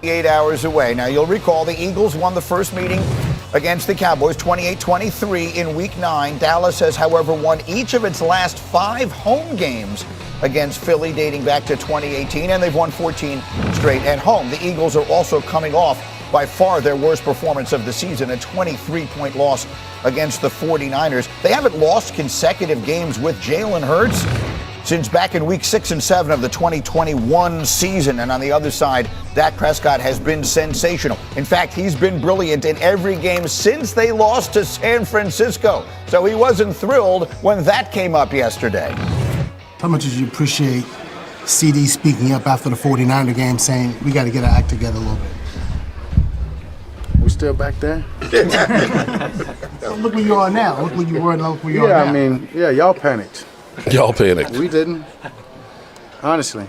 8 hours away. Now, you'll recall the Eagles won the first meeting against the Cowboys 28-23 in Week 9. Dallas has, however, won each of its last 5 home games against Philly dating back to 2018, and they've won 14 straight at home. The Eagles are also coming off by far their worst performance of the season, a 23-point loss against the 49ers. They haven't lost consecutive games with Jalen Hurts since back in Week 6 and 7 of the 2021 season. And on the other side, Dak Prescott has been sensational. In fact, he's been brilliant in every game since they lost to San Francisco. So he wasn't thrilled when that came up yesterday. How much did you appreciate CD speaking up after the 49er game saying, we got to get our act together a little bit? We still back there? Look where you are now. Look where you were and look where you are now. Yeah, I mean, y'all panicked. Y'all panicked. We didn't. Honestly.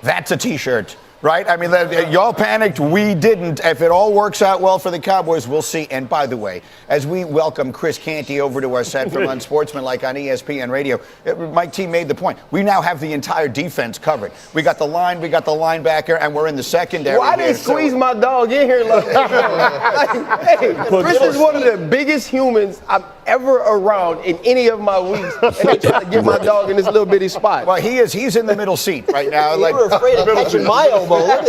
That's a T-shirt, right? I mean, y'all panicked, we didn't. If it all works out well for the Cowboys, we'll see. And by the way, as we welcome Chris Canty over to our set from Unsportsmanlike on ESPN Radio, my team made the point. We now have the entire defense covered. We got the line, we got the linebacker, and we're in the secondary. Why they squeeze my dog in here like hey, Chris is one of the biggest humans I've ever around in any of my weeks, and they trying to get my dog in this little bitty spot. Well, he's in the middle seat right now. You were afraid of catching my elbow. Now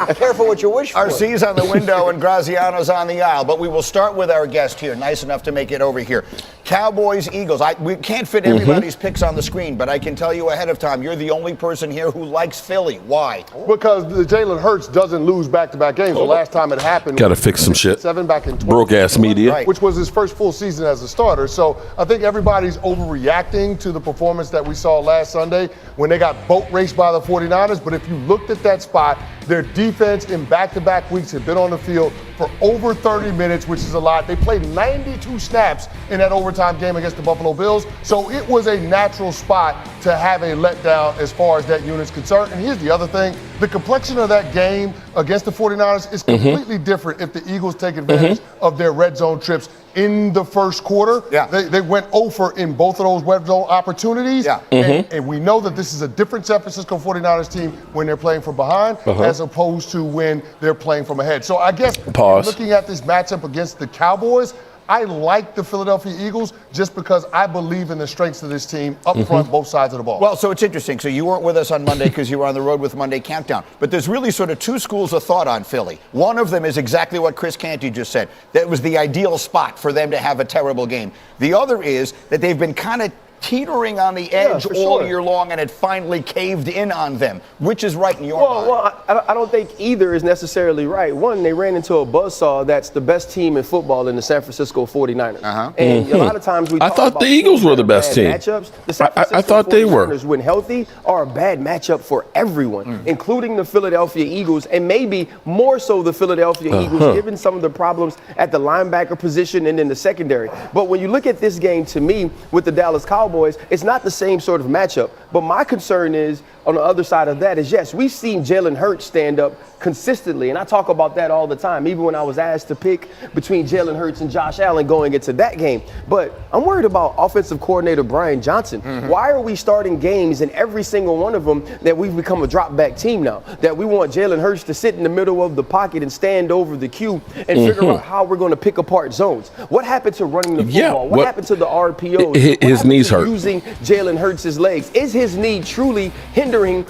you careful what you wish for. RC's on the window and Graziano's on the aisle, but we will start with our guest here, nice enough to make it over here. Cowboys, Eagles. We can't fit everybody's picks on the screen, but I can tell you ahead of time, you're the only person here who likes Philly. Why? Because the Jalen Hurts doesn't lose back-to-back games. The last time it happened, gotta fix some shit. 7 back in 20, broke-ass media, right, which was his first full season as a starter. So I think everybody's overreacting to the performance that we saw last Sunday when they got boat raced by the 49ers. But if you looked at that spot, their defense in back-to-back weeks had been on the field for over 30 minutes, which is a lot. They played 92 snaps in that overtime game against the Buffalo Bills. So it was a natural spot to have a letdown as far as that unit's concerned. And here's the other thing. The complexion of that game against the 49ers is completely different if the Eagles take advantage of their red zone trips in the first quarter. Yeah. They went over in both of those red zone opportunities. Yeah. And we know that this is a different San Francisco 49ers team when they're playing from behind as opposed to when they're playing from ahead. So I guess looking at this matchup against the Cowboys, I like the Philadelphia Eagles just because I believe in the strengths of this team up front, both sides of the ball. Well, so it's interesting. So you weren't with us on Monday because you were on the road with Monday Countdown. But there's really sort of two schools of thought on Philly. One of them is exactly what Chris Canty just said. That was the ideal spot for them to have a terrible game. The other is that they've been kind of teetering on the edge all year long, and it finally caved in on them. Which is right in your mind? Well, I don't think either is necessarily right. One, they ran into a buzzsaw that's the best team in football in the San Francisco 49ers. And a lot of times we talk about the Eagles were the best team. Matchups. The San Francisco I thought they were. 49ers, when healthy, are a bad matchup for everyone, including the Philadelphia Eagles, and maybe more so the Philadelphia Eagles, given some of the problems at the linebacker position and in the secondary. But when you look at this game, to me, with the Dallas Cowboys, it's not the same sort of matchup. But my concern is, on the other side of that is, yes, we've seen Jalen Hurts stand up consistently, and I talk about that all the time, even when I was asked to pick between Jalen Hurts and Josh Allen going into that game. But I'm worried about offensive coordinator Brian Johnson. Why are we starting games in every single one of them that we've become a drop-back team now? That we want Jalen Hurts to sit in the middle of the pocket and stand over the queue and figure out how we're going to pick apart zones. What happened to running the football? What happened to the RPOs? His knees hurt. Using Jalen Hurts' legs. Is his knee truly hindering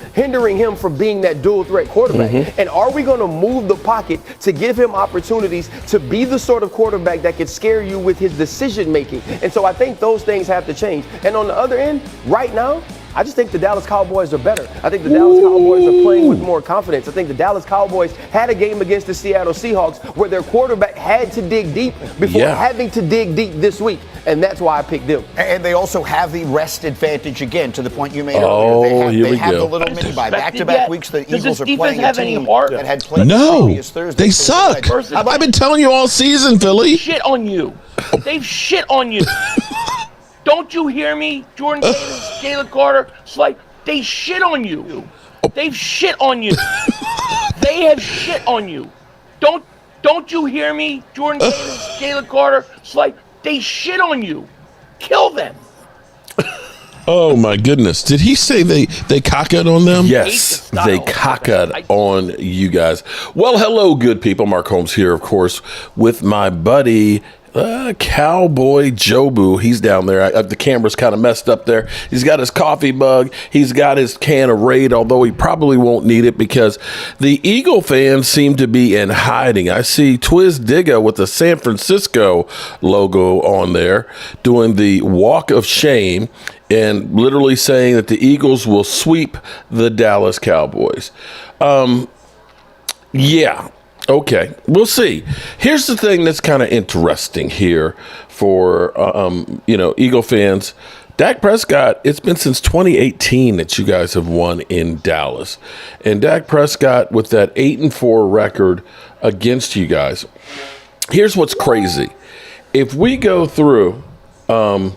him from being that dual threat quarterback? And are we going to move the pocket to give him opportunities to be the sort of quarterback that could scare you with his decision making? And so I think those things have to change. And on the other end, right now, I just think the Dallas Cowboys are better. I think the Dallas Cowboys are playing with more confidence. I think the Dallas Cowboys had a game against the Seattle Seahawks where their quarterback had to dig deep before having to dig deep this week. And that's why I picked them. And they also have the rest advantage again, to the point you made earlier. They have the little mini bye. Back-to-back weeks, the Eagles are playing a team that had played previous Thursday. They suck. I've been telling you all season, Philly. Shit on you. They've shit on you. Don't you hear me, Jordan Davis, Jalen Carter? It's like they shit on you. They've shit on you. They have shit on you. Don't you hear me, Jordan Davis, Jalen Carter? It's like they shit on you. Kill them. Oh my goodness! Did he say they cocked on them? Yes, they cocked on you guys. Well, hello, good people. Mark Holmes here, of course, with my buddy Cowboy Jobu. He's down there. The camera's kind of messed up there. He's got his coffee mug. He's got his can of Raid, although he probably won't need it because the Eagle fans seem to be in hiding. I see Twiz Digga with the San Francisco logo on there doing the walk of shame and literally saying that the Eagles will sweep the Dallas Cowboys. Yeah. Okay, we'll see. Here's the thing that's kind of interesting here for, Eagle fans. Dak Prescott, it's been since 2018 that you guys have won in Dallas. And Dak Prescott with that 8-4 record against you guys. Here's what's crazy. If we go through and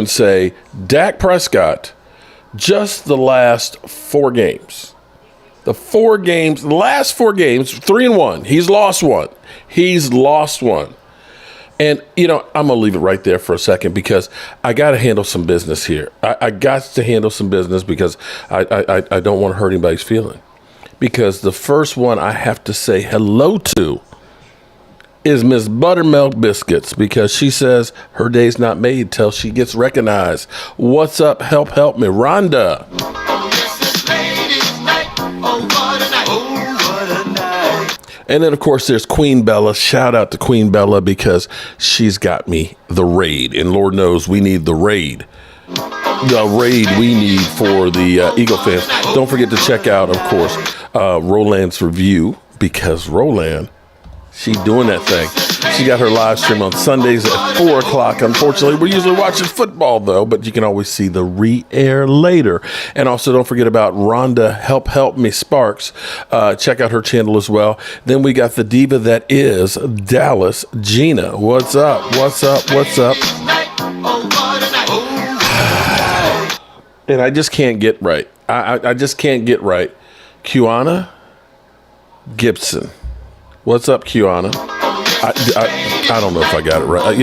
say Dak Prescott, just the last 4 games, the last 4 games, 3-1. He's lost one. And, I'm going to leave it right there for a second because I got to handle some business here. I got to handle some business because I don't want to hurt anybody's feeling. Because the first one I have to say hello to is Miss Buttermilk Biscuits because she says her day's not made till she gets recognized. What's up? Help me. Rhonda. And then, of course, there's Queen Bella. Shout out to Queen Bella because she's got me the Raid. And Lord knows we need the Raid. The Raid we need for the Eagle fans. Don't forget to check out, of course, Roland's review because Roland, she doing that thing. She got her live stream on Sundays at 4 o'clock. Unfortunately, we're usually watching football, though, but you can always see the re-air later. And also, don't forget about Rhonda Help Me Sparks. Check out her channel as well. Then we got the diva that is Dallas, Gina. What's up? And I just can't get right. I just can't get right. Kiana Gibson. What's up, Kiana? I don't know if I got it right.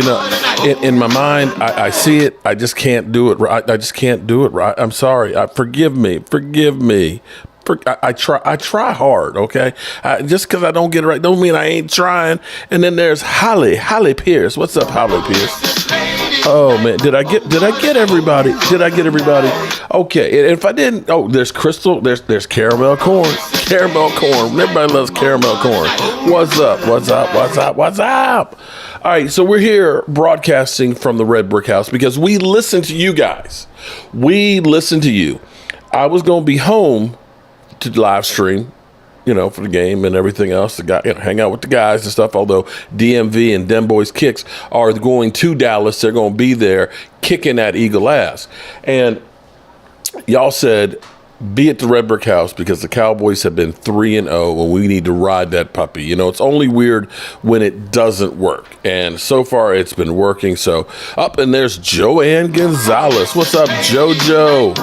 In my mind, I see it. I just can't do it right. I just can't do it right. I'm sorry. Forgive me. I try hard, okay? Just because I don't get it right don't mean I ain't trying. And then there's Holly Pierce. What's up, Holly Pierce? Oh man, did I get everybody? Okay, and if I didn't, there's Crystal, there's caramel corn. Everybody loves caramel corn. What's up? All right, so we're here broadcasting from the Red Brick House because we listen to you guys. We listen to you. I was going to be home to live stream, for the game and everything else. Hang out with the guys and stuff. Although DMV and Dem Boys Kicks are going to Dallas, they're going to be there kicking that Eagle ass. And y'all said, be at the Red Brick House because the Cowboys have been 3-0 and we need to ride that puppy. It's only weird when it doesn't work. And so far it's been working. So and there's Joanne Gonzalez. What's up, JoJo?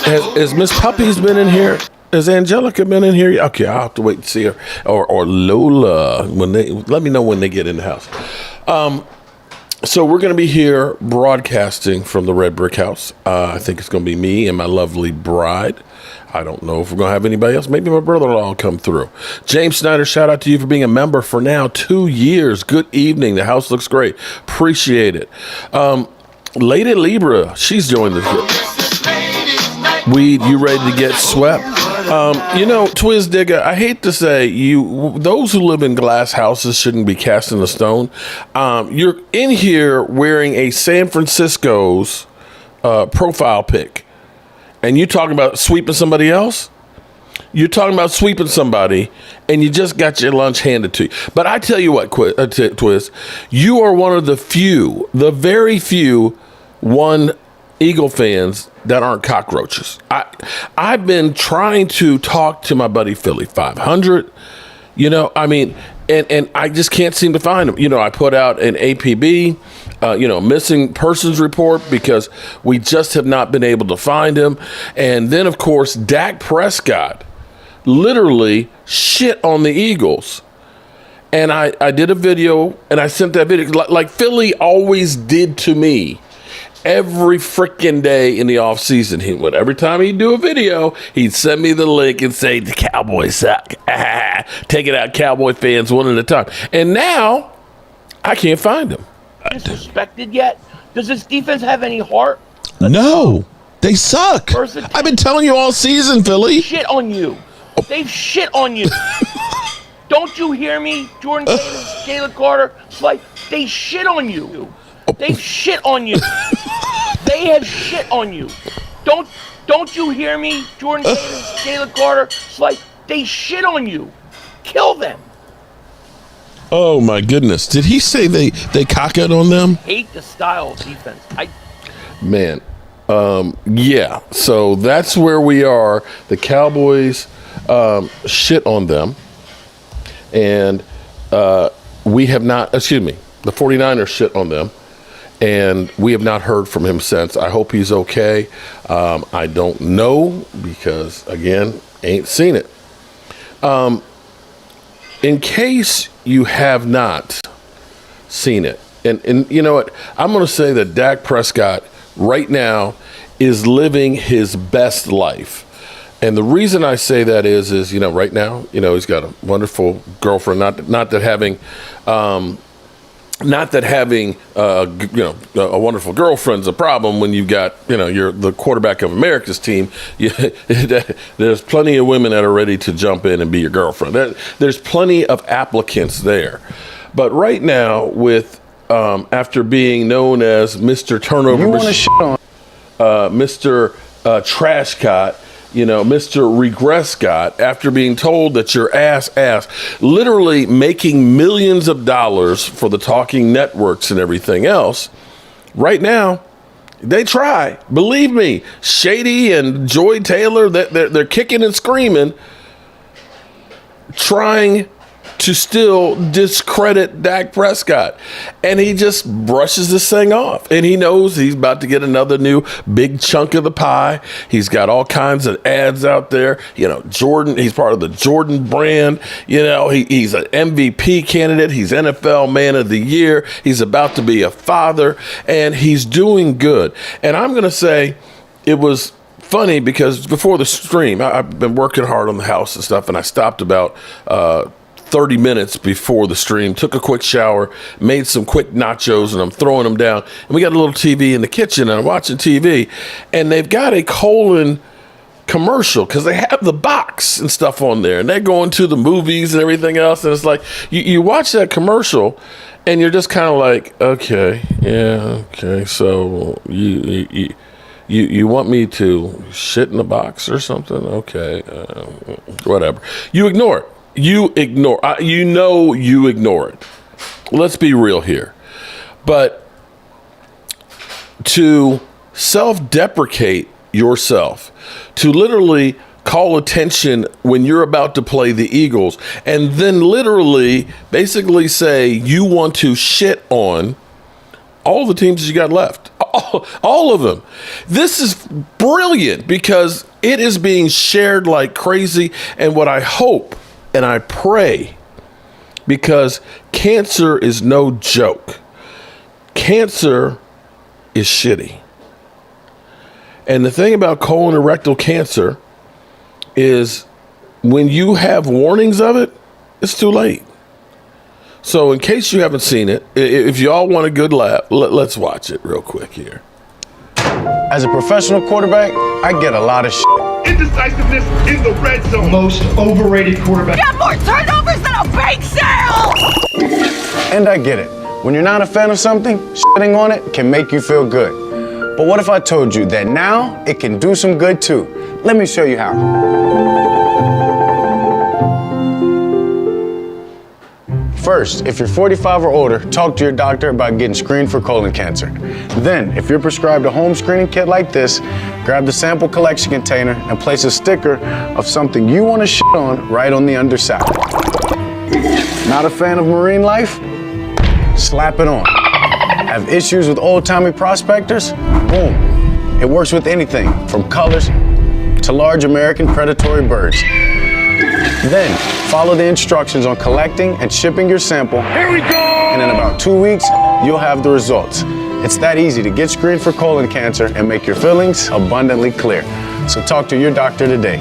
Has Miss Puppy's been in here? Has Angelica been in here? Okay, I'll have to wait and see her. Or Lola. Let me know when they get in the house. So we're going to be here broadcasting from the Red Brick House. I think it's going to be me and my lovely bride. I don't know if we're going to have anybody else. Maybe my brother-in-law will come through. James Snyder, shout out to you for being a member for now 2 years. Good evening. The house looks great. Appreciate it. Lady Libra, she's joined us. Weed, you ready to get swept? Twiz Digga, I hate to say those who live in glass houses shouldn't be casting a stone. You're in here wearing a San Francisco's profile pic, and you talking about sweeping somebody else? You're talking about sweeping somebody, and you just got your lunch handed to you. But I tell you what, Twiz, you are one of the very few Eagle fans that aren't cockroaches. I've been trying to talk to my buddy Philly 500, and I just can't seem to find him. I put out an APB, missing persons report because we just have not been able to find him. And then, of course, Dak Prescott literally shit on the Eagles. And I did a video, and I sent that video like Philly always did to me. every freaking day in the offseason. Every time he'd do a video, he'd send me the link and say, the Cowboys suck. Taking out Cowboy fans one at a time. And now, I can't find him. Disrespected yet? Does this defense have any heart? No, they suck. I've been telling you all season, Philly. Shit on you. They've shit on you. Don't you hear me, Jordan Davis, Jalen Carter? It's like they shit on you. They've shit on you. They have shit on you. Don't you hear me, Jordan Davis, Jalen Carter? It's like they shit on you. Kill them. Oh my goodness! Did he say they cock it on them? Hate the style of defense. Man, yeah. So that's where we are. The Cowboys shit on them, and we have not. Excuse me. The 49ers shit on them, and we have not heard from him since. I hope he's okay. I don't know because again, ain't seen it. In case you have not seen it, and you know what, I'm going to say that Dak Prescott right now is living his best life. And the reason I say that is right now, he's got a wonderful girlfriend. Not that having a wonderful girlfriend's a problem when you've got, you're the quarterback of America's team. There's plenty of women that are ready to jump in and be your girlfriend. There's plenty of applicants there. But right now, with after being known as Mr. Turnover, Mr. Trashcott, Mr. Regresscott, after being told that you're ass, literally making millions of dollars for the talking networks and everything else, right now, they try. Believe me, Shady and Joy Taylor, they're kicking and screaming, trying to still discredit Dak Prescott. And he just brushes this thing off. And he knows he's about to get another new big chunk of the pie. He's got all kinds of ads out there. Jordan, he's part of the Jordan brand. He's an MVP candidate. He's NFL Man of the Year. He's about to be a father. And he's doing good. And I'm going to say it was funny because before the stream, I've been working hard on the house and stuff. And I stopped about 30 minutes before the stream, took a quick shower, made some quick nachos, and I'm throwing them down. And we got a little TV in the kitchen, and I'm watching TV, and they've got a colon commercial because they have the box and stuff on there, and they're going to the movies and everything else. And it's like you watch that commercial, and you're just kind of like, okay, yeah, okay, so you want me to shit in the box or something? Okay, whatever. You ignore it. You ignore it. Let's be real here. But to self-deprecate yourself, to literally call attention when you're about to play the Eagles, and then literally basically say you want to shit on all the teams you got left. All of them. This is brilliant because it is being shared like crazy. And what I hope and I pray, because cancer is no joke. Cancer is shitty. And the thing about colon and rectal cancer is when you have warnings of it, it's too late. So in case you haven't seen it, if you all want a good laugh, let's watch it real quick here. As a professional quarterback, I get a lot of shit. Indecisiveness in the red zone. Most overrated quarterback. Got more turnovers than a bake sale! And I get it. When you're not a fan of something, shitting on it can make you feel good. But what if I told you that now it can do some good too? Let me show you how. First, if you're 45 or older, talk to your doctor about getting screened for colon cancer. Then, if you're prescribed a home screening kit like this, grab the sample collection container and place a sticker of something you want to shit on right on the underside. Not a fan of marine life? Slap it on. Have issues with old-timey prospectors? Boom. It works with anything from colors to large American predatory birds. Then, follow the instructions on collecting and shipping your sample. Here we go! And in about 2 weeks, you'll have the results. It's that easy to get screened for colon cancer and make your feelings abundantly clear. So talk to your doctor today.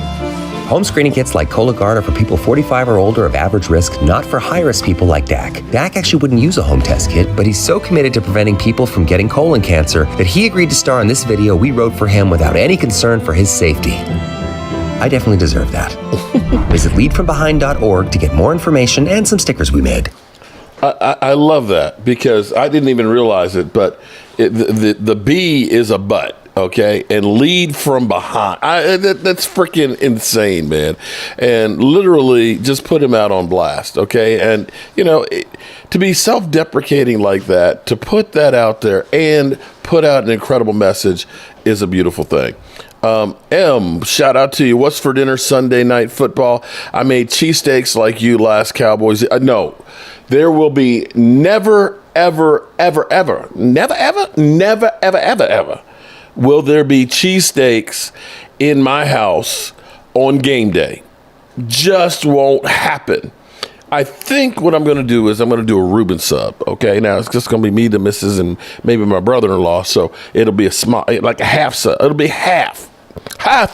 Home screening kits like Cologuard are for people 45 or older of average risk, not for high-risk people like Dak. Dak actually wouldn't use a home test kit, but he's so committed to preventing people from getting colon cancer that he agreed to star in this video we wrote for him without any concern for his safety. I definitely deserve that. Visit leadfrombehind.org to get more information and some stickers we made. I love that because I didn't even realize it, but the B is a but. Okay, and lead from behind. That's freaking insane, man. And literally just put him out on blast, okay? And, you know, to be self-deprecating like that, to put that out there and put out an incredible message is a beautiful thing. M, shout out to you. What's for dinner Sunday night football? I made cheesesteaks like you last Cowboys. No, there will be never, ever, ever, ever, never, ever, never, ever, ever, ever will there be cheesesteaks in my house on game day. Just won't happen. I think what I'm going to do is I'm going to do a Reuben sub. Okay, now it's just going to be me, the missus, and maybe my brother-in-law. So it'll be a small, like a half sub. It'll be half,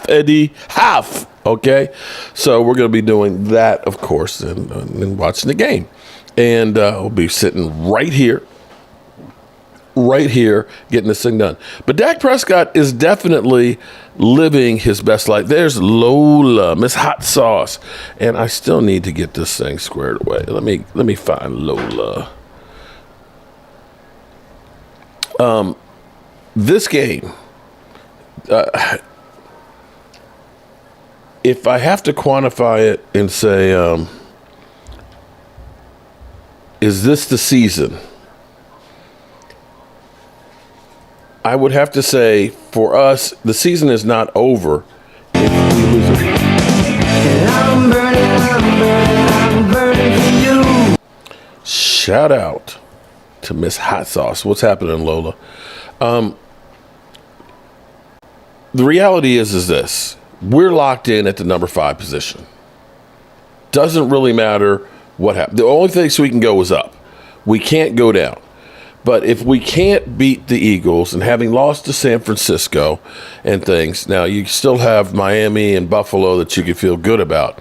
Eddie, half. Okay, so we're going to be doing that, of course, and watching the game, and we'll be sitting right here, getting this thing done. But Dak Prescott is definitely living his best life. There's Lola, Miss Hot Sauce, and I still need to get this thing squared away. Let me find Lola. This game, if I have to quantify it and say, is this the season? I would have to say, for us, the season is not over if we lose it. I'm burning for you. Shout out to Miss Hot Sauce. What's happening, Lola? The reality is this. We're locked in at the number 5 position. Doesn't really matter what happens. The only place we can go is up. We can't go down. But if we can't beat the Eagles, and having lost to San Francisco and things, now you still have Miami and Buffalo that you can feel good about.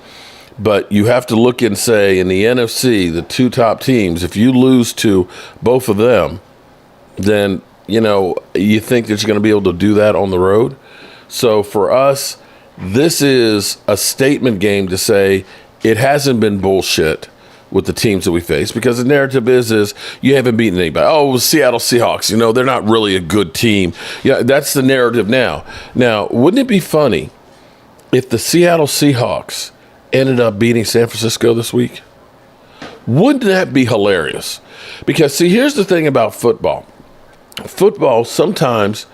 But you have to look and say, in the NFC, the 2 top teams, if you lose to both of them, then, you know, you think that you're going to be able to do that on the road. So for us, this is a statement game to say it hasn't been bullshit with the teams that we face, because the narrative is you haven't beaten anybody. Oh, Seattle Seahawks, you know, they're not really a good team. Yeah, that's the narrative now. Now, wouldn't it be funny if the Seattle Seahawks ended up beating San Francisco this week? Wouldn't that be hilarious? Because, see, here's the thing about football. Football, sometimes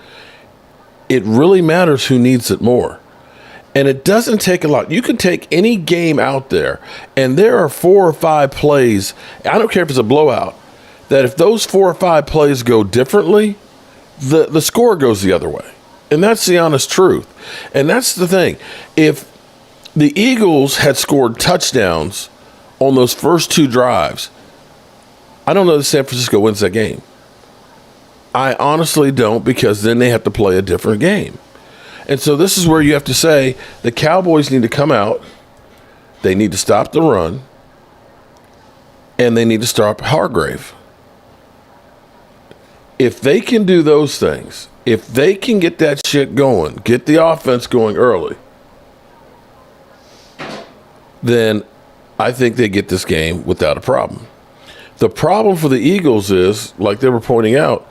it really matters who needs it more. And it doesn't take a lot. You can take any game out there, and there are 4 or 5 plays. I don't care if it's a blowout, that if those 4 or 5 plays go differently, the score goes the other way. And that's the honest truth. And that's the thing. If the Eagles had scored touchdowns on those first 2 drives, I don't know that San Francisco wins that game. I honestly don't, because then they have to play a different game. And so this is where you have to say the Cowboys need to come out, they need to stop the run, and they need to stop Hargrave. If they can do those things, if they can get that shit going, get the offense going early, then I think they get this game without a problem. The problem for the Eagles is, like they were pointing out,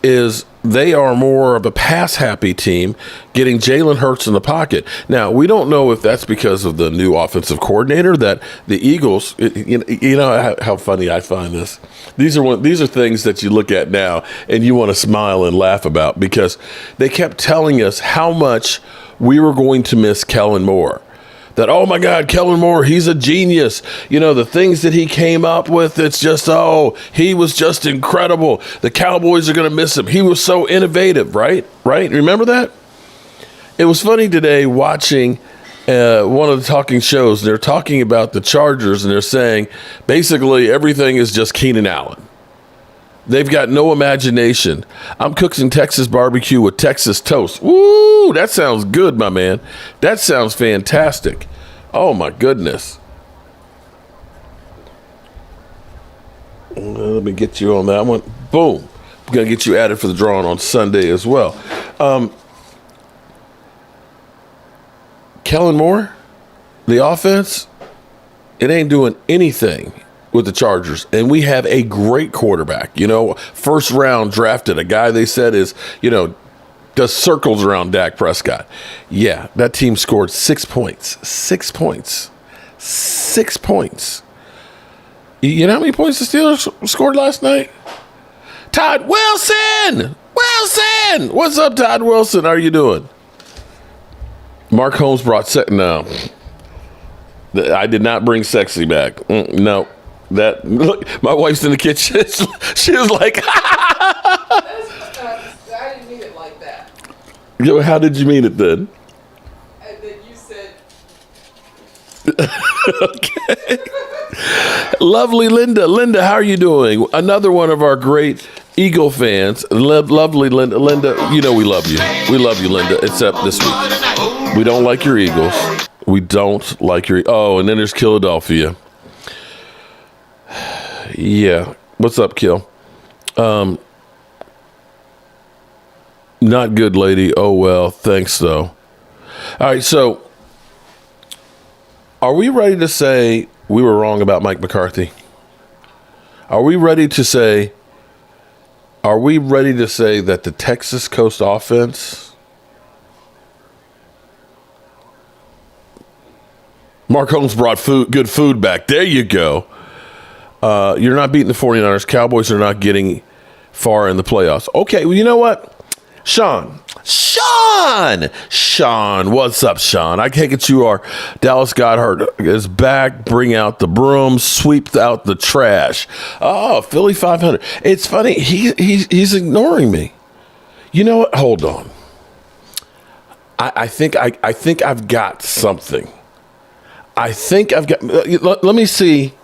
is they are more of a pass-happy team, getting Jalen Hurts in the pocket. Now, we don't know if that's because of the new offensive coordinator, that the Eagles, you know how funny I find this? These are things that you look at now and you want to smile and laugh about, because they kept telling us how much we were going to miss Kellen Moore. That, oh my God, Kellen Moore, he's a genius. You know, the things that he came up with, it's just, he was just incredible. The Cowboys are going to miss him. He was so innovative, right? Right? Remember that? It was funny today watching one of the talking shows. They're talking about the Chargers, and they're saying basically everything is just Keenan Allen. They've got no imagination. I'm cooking Texas barbecue with Texas toast. Woo, that sounds good, my man. That sounds fantastic. Oh, my goodness. Let me get you on that one. Boom. I'm going to get you added for the drawing on Sunday as well. Kellen Moore, the offense, it ain't doing anything with the Chargers. And we have a great quarterback. You know, first round drafted, a guy they said is, you know, does circles around Dak Prescott. Yeah, that team scored 6 points. 6 points. 6 points. You know how many points the Steelers scored last night? Todd Wilson! Wilson! What's up, Todd Wilson? How are you doing? Mark Holmes brought no. I did not bring sexy back. No. That look, my wife's in the kitchen. She was like, I didn't mean it like that. Yo, how did you mean it then? And then you said okay. Lovely Linda. Linda, how are you doing? Another one of our great Eagle fans. Lovely Linda. Linda, you know we love you. We love you, Linda, except this week. We don't like your Eagles. We don't like your... Oh, and then there's Philadelphia. Yeah. What's up, Kill? Not good, lady. Oh, well. Thanks, though. All right, so are we ready to say we were wrong about Mike McCarthy? Are we ready to say that the Texas Coast offense... Mark Holmes brought good food back. There you go. You're not beating the 49ers. Cowboys are not getting far in the playoffs. Okay, well, you know what? Sean, what's up, Sean? I take it you are Dallas Goedert is back. Bring out the broom, sweep out the trash. Oh, Philly 500. It's funny. He's ignoring me. You know what? Hold on. I think I've got something. I think I've got. Let me see.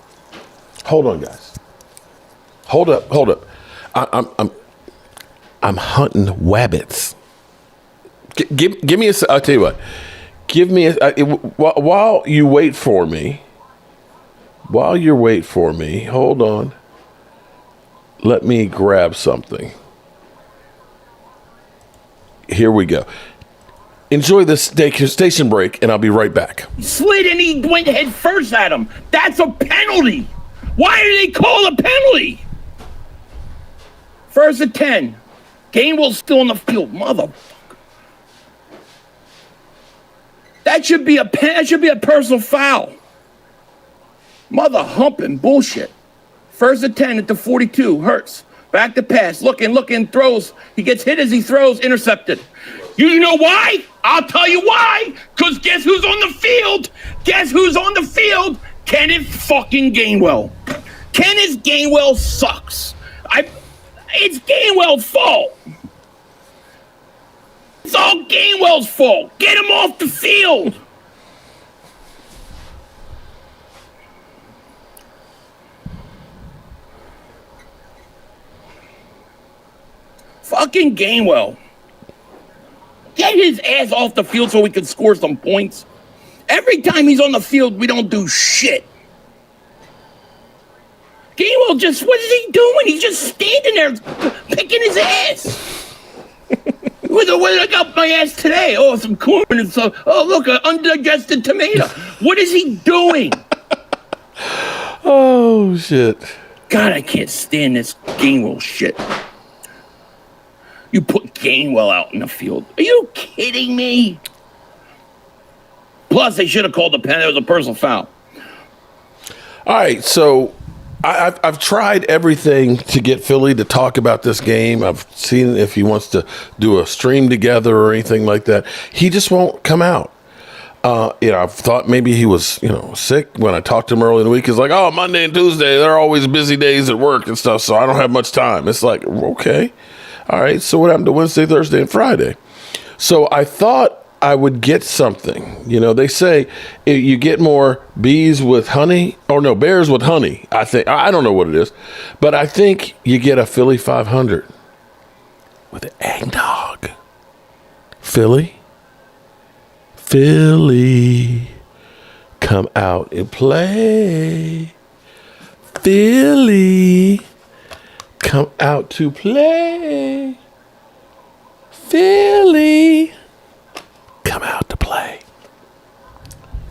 Hold on, guys. Hold up. I'm hunting wabbits. Give me a. I'll tell you what. Give me a. While you wait for me. While you wait for me, hold on. Let me grab something. Here we go. Enjoy this station break, and I'll be right back. Slid and he went head first at him. That's a penalty. Why do they call a penalty? First and 10. Gainwell's still on the field. Motherfucker. That should be a personal foul. Mother humping bullshit. First and 10 at the 42. Hurts. Back to pass. Looking, throws. He gets hit as he throws. Intercepted. You know why? I'll tell you why. Because guess who's on the field? Kenneth fucking Gainwell. Kenneth Gainwell sucks. It's Gainwell's fault. It's all Gainwell's fault. Get him off the field. Fucking Gainwell. Get his ass off the field so we can score some points. Every time he's on the field, we don't do shit. Gainwell what is he doing? He's just standing there picking his ass. What did I got my ass today? Oh, some corn and some, oh, look, an undigested tomato. What is he doing? Oh, shit. God, I can't stand this Gainwell shit. You put Gainwell out in the field. Are you kidding me? Plus, they should have called the penalty. It was a personal foul. All right, so I've tried everything to get Philly to talk about this game. I've seen if he wants to do a stream together or anything like that. He just won't come out. I've thought maybe he was, sick when I talked to him early in the week. He's like, oh, Monday and Tuesday, they're always busy days at work and stuff, so I don't have much time. It's like, okay. All right, so what happened to Wednesday, Thursday, and Friday? So I thought I would get something. You know, they say you get more bees with honey, or no, bears with honey. I don't know what it is, but I think you get a Philly 500 with eggnog. Philly, come out and play. Philly, come out to play. Philly, come out to play.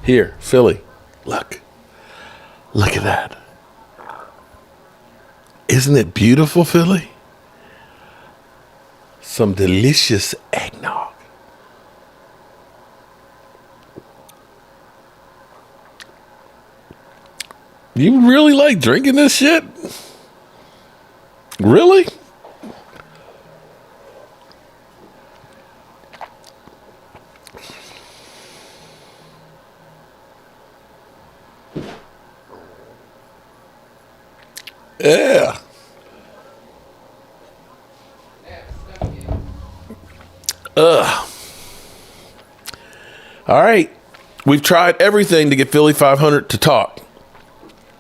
Here, Philly, look at that. Isn't it beautiful, Philly? Some delicious eggnog. You really like drinking this shit? Really? Yeah. All right. We've tried everything to get Philly 500 to talk.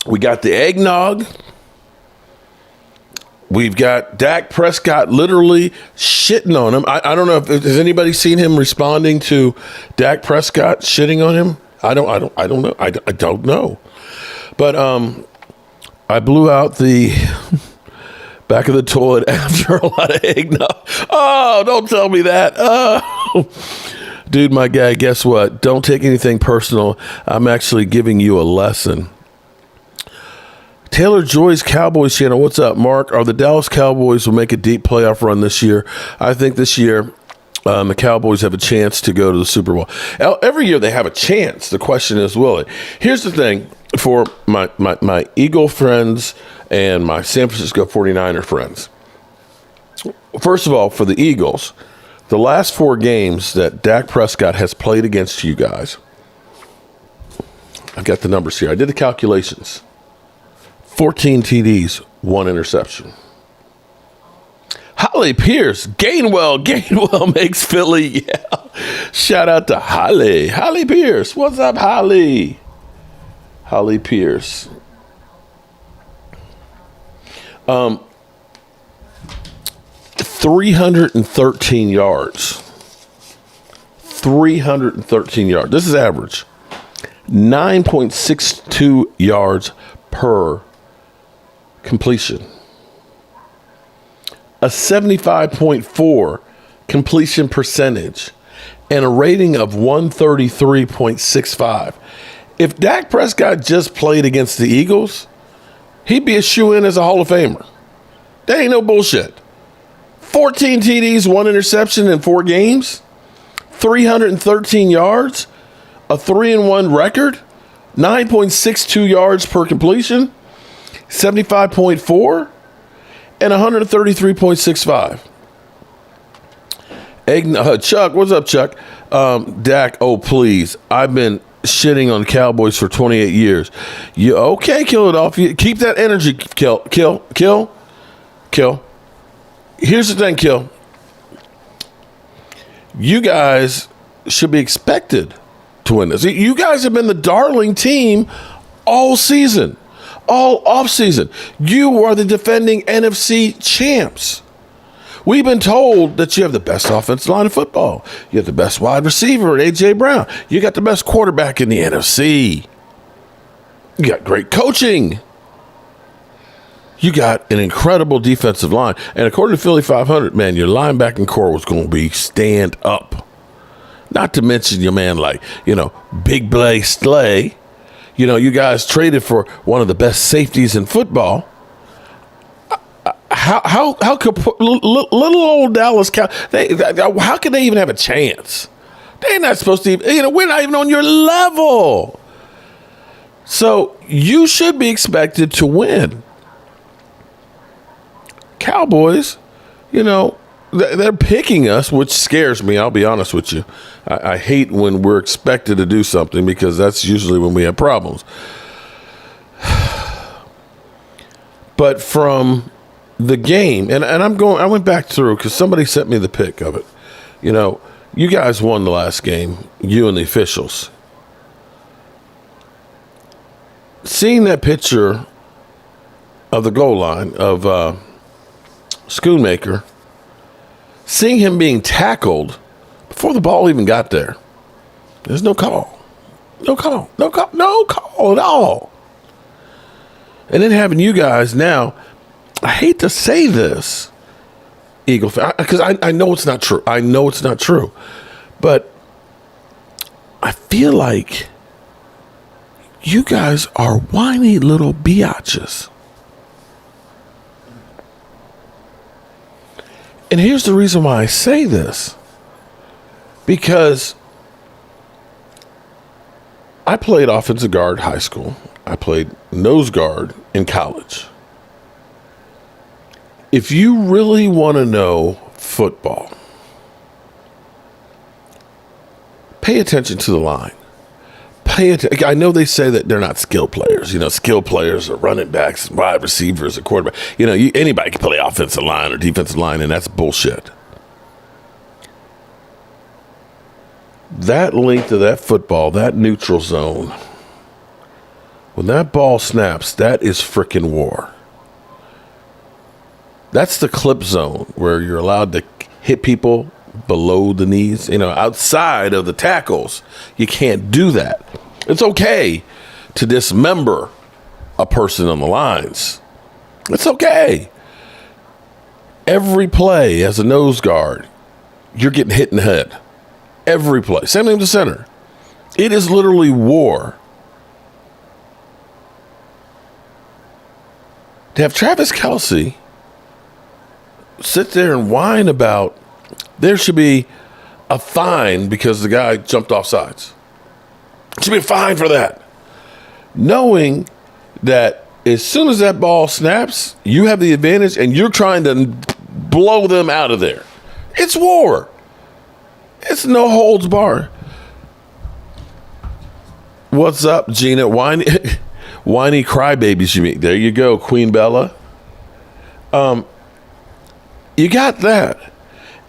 We got the eggnog. We've got Dak Prescott literally shitting on him. I don't know if has anybody seen him responding to Dak Prescott shitting on him? I don't know. I don't know. But I blew out the back of the toilet after a lot of eggnog. Oh, don't tell me that. Oh. Dude, my guy, guess what? Don't take anything personal. I'm actually giving you a lesson. Taylor Joy's Cowboys channel. What's up, Mark? Are the Dallas Cowboys will make a deep playoff run this year? I think this year the Cowboys have a chance to go to the Super Bowl. Every year they have a chance. The question is, will it? Here's the thing for my Eagle friends and my San Francisco 49er friends. First of all, for the Eagles, the last 4 games that Dak Prescott has played against you guys, I've got the numbers here. I did the calculations. 14 TDs, 1 interception. Holly Pierce, Gainwell makes Philly, yeah. Shout out to Holly Pierce. What's up, Holly Pierce. 313 yards. 313 yards. This is average. 9.62 yards per completion. A 75.4 completion percentage and a rating of 133.65. If Dak Prescott just played against the Eagles, he'd be a shoo-in as a Hall of Famer. That ain't no bullshit. 14 TDs, 1 interception in 4 games, 313 yards, a 3-1 record, 9.62 yards per completion, 75.4, and 133.65. Chuck, what's up, Chuck? Dak, oh, please. I've been shitting on Cowboys for 28 years. You okay, kill it off. Keep that energy, kill. Here's the thing, Kill. You guys should be expected to win this. You guys have been the darling team all season, all offseason. You are the defending NFC champs. We've been told that you have the best offensive line of football. You have the best wide receiver, A.J. Brown. You got the best quarterback in the NFC. You got great coaching. You got an incredible defensive line. And according to Philly 500, man, your linebacking core was going to be stand up. Not to mention your man like, Big Blay Slay. You guys traded for one of the best safeties in football. How could little old Dallas how can they even have a chance? They're not supposed to even, we're not even on your level. So you should be expected to win. Cowboys, they're picking us, which scares me. I'll be honest with you. I hate when we're expected to do something because that's usually when we have problems. But from the game, and I went back through because somebody sent me the pic of it. You guys won the last game, you and the officials. Seeing that picture of the goal line of Schoonmaker, seeing him being tackled before the ball even got there, there's no call. No call at all. And then having you guys now, I hate to say this, Eagle fan, because I know it's not true. I know it's not true. But I feel like you guys are whiny little biatches. And here's the reason why I say this. Because I played offensive guard in high school. I played nose guard in college. If you really want to know football, pay attention to the line. I know they say that they're not skill players. You know, skill players are running backs, wide receivers, a quarterback. You know, anybody can play offensive line or defensive line, and that's bullshit. That length of that football, that neutral zone, when that ball snaps, that is frickin' war. That's the clip zone where you're allowed to hit people below the knees. You know, outside of the tackles, you can't do that. It's okay to dismember a person on the lines. It's okay. Every play as a nose guard, you're getting hit in the head. Every play. Same thing with the center. It is literally war. To have Travis Kelce sit there and whine about there should be a fine because the guy jumped off sides. There should be a fine for that. Knowing that as soon as that ball snaps, you have the advantage and you're trying to blow them out of there. It's war. It's no holds barred. What's up, Gina? Whiny crybabies you meet. There you go, Queen Bella. You got that.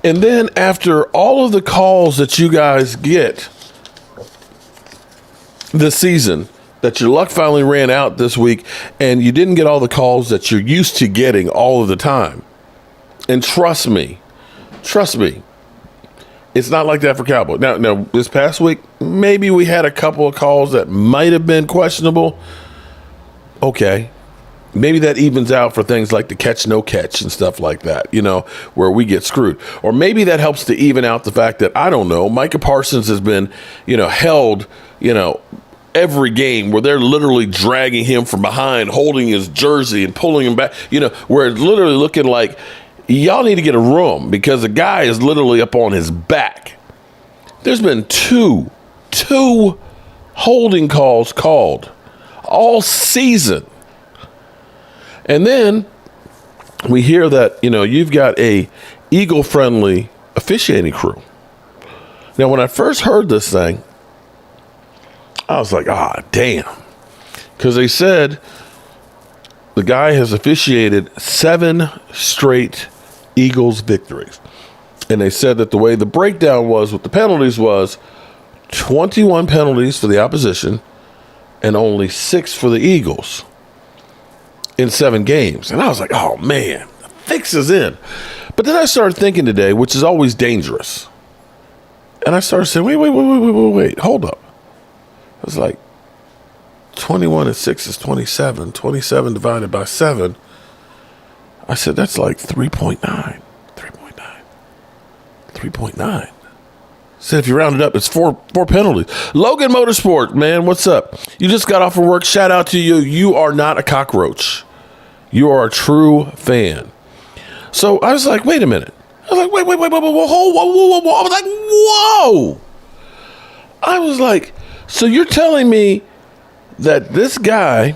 And then after all of the calls that you guys get this season, that your luck finally ran out this week, and you didn't get all the calls that you're used to getting all of the time. And trust me, it's not like that for Cowboys. Now, this past week, maybe we had a couple of calls that might have been questionable. Okay. Maybe that evens out for things like the catch, no catch and stuff like that, you know, where we get screwed. Or maybe that helps to even out the fact that, I don't know, Micah Parsons has been, held, every game where they're literally dragging him from behind, holding his jersey and pulling him back, where it's literally looking like y'all need to get a room because the guy is literally up on his back. There's been two holding calls called all season. And then we hear that, you've got a Eagle-friendly officiating crew. Now, when I first heard this thing, I was like, damn. Because they said the guy has officiated 7 straight Eagles victories. And they said that the way the breakdown was with the penalties was 21 penalties for the opposition and only 6 for the Eagles in 7 games. And I was like, oh, man, the fix is in. But then I started thinking today, which is always dangerous. And I started saying, wait, hold up. I was like, 21 and 6 is 27. 27 divided by 7. I said, that's like 3.9. 3.9. Said if you round it up, it's four penalties. Logan Motorsport, man, what's up? You just got off of work. Shout out to you. You are not a cockroach. You are a true fan. So I was like, wait a minute. I was like, whoa. I was like, whoa. I was like, so you're telling me that this guy,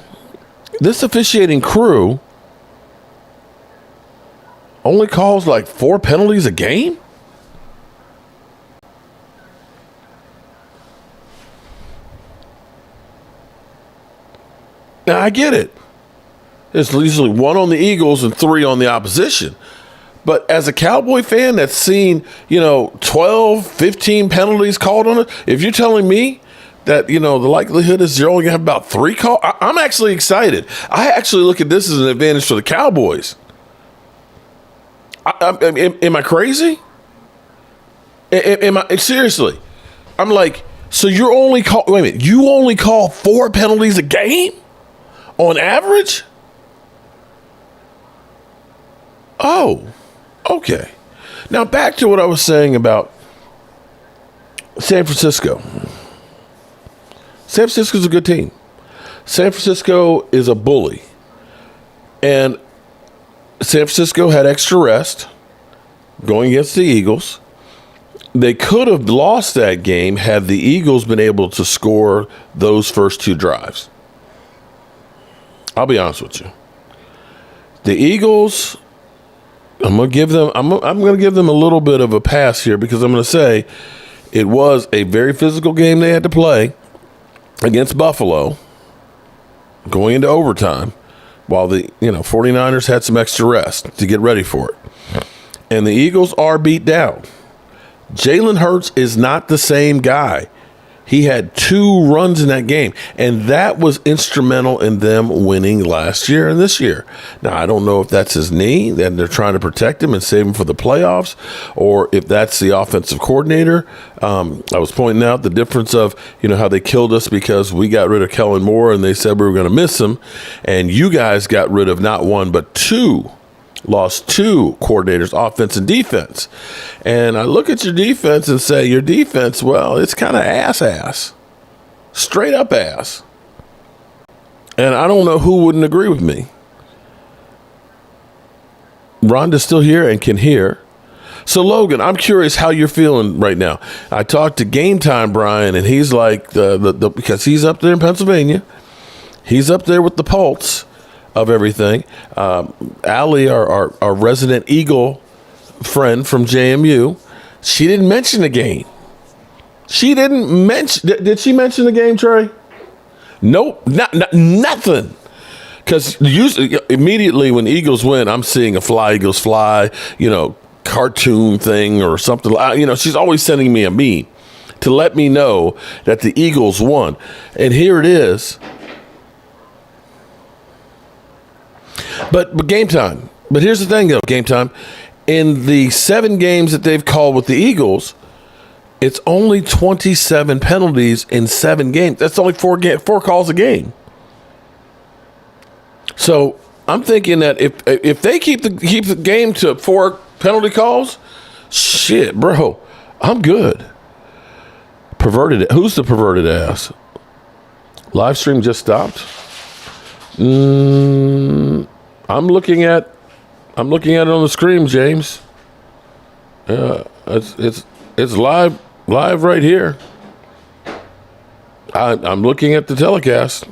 this officiating crew, only calls like 4 penalties a game? Now, I get it. There's usually 1 on the Eagles and 3 on the opposition. But as a Cowboy fan that's seen, 12, 15 penalties called on it, if you're telling me that, the likelihood is you're only going to have about 3 calls, I'm actually excited. I actually look at this as an advantage for the Cowboys. Am I crazy? Am I seriously? I'm like, so you only call 4 penalties a game on average? Oh, okay. Now back to what I was saying about San Francisco. San Francisco's a good team. San Francisco is a bully. And San Francisco had extra rest going against the Eagles. They could have lost that game had the Eagles been able to score those first 2 drives. I'll be honest with you. The Eagles, I'm going to give them a little bit of a pass here because I'm going to say it was a very physical game they had to play against Buffalo going into overtime while the 49ers had some extra rest to get ready for it. And the Eagles are beat down. Jalen Hurts is not the same guy. He had 2 runs in that game, and that was instrumental in them winning last year and this year. Now, I don't know if that's his knee, that they're trying to protect him and save him for the playoffs, or if that's the offensive coordinator. I was pointing out the difference of, how they killed us because we got rid of Kellen Moore and they said we were going to miss him, and you guys got rid of not 1 but 2. Lost 2 coordinators, offense and defense. And I look at your defense and say, your defense, well, it's kind of ass. Straight up ass. And I don't know who wouldn't agree with me. Rhonda's still here and can hear. So, Logan, I'm curious how you're feeling right now. I talked to Game Time Brian, and he's like, because he's up there in Pennsylvania, he's up there with the pulse of everything. Allie, our resident Eagle friend from JMU, she didn't mention the game. She didn't mention. Did she mention the game, Trey? Nope, nothing. Because usually, immediately when Eagles win, I'm seeing a Fly Eagles Fly, cartoon thing or something. She's always sending me a meme to let me know that the Eagles won, and here it is. But Game Time. But here's the thing, though, Game Time. In the 7 games that they've called with the Eagles, it's only 27 penalties in 7 games. That's only 4 calls a game. So I'm thinking that if they keep the game to 4 penalty calls, shit, bro, I'm good. Perverted. Who's the perverted ass? Live stream just stopped. I'm looking at it on the screen, James. It's live right here. I'm looking at the telecast.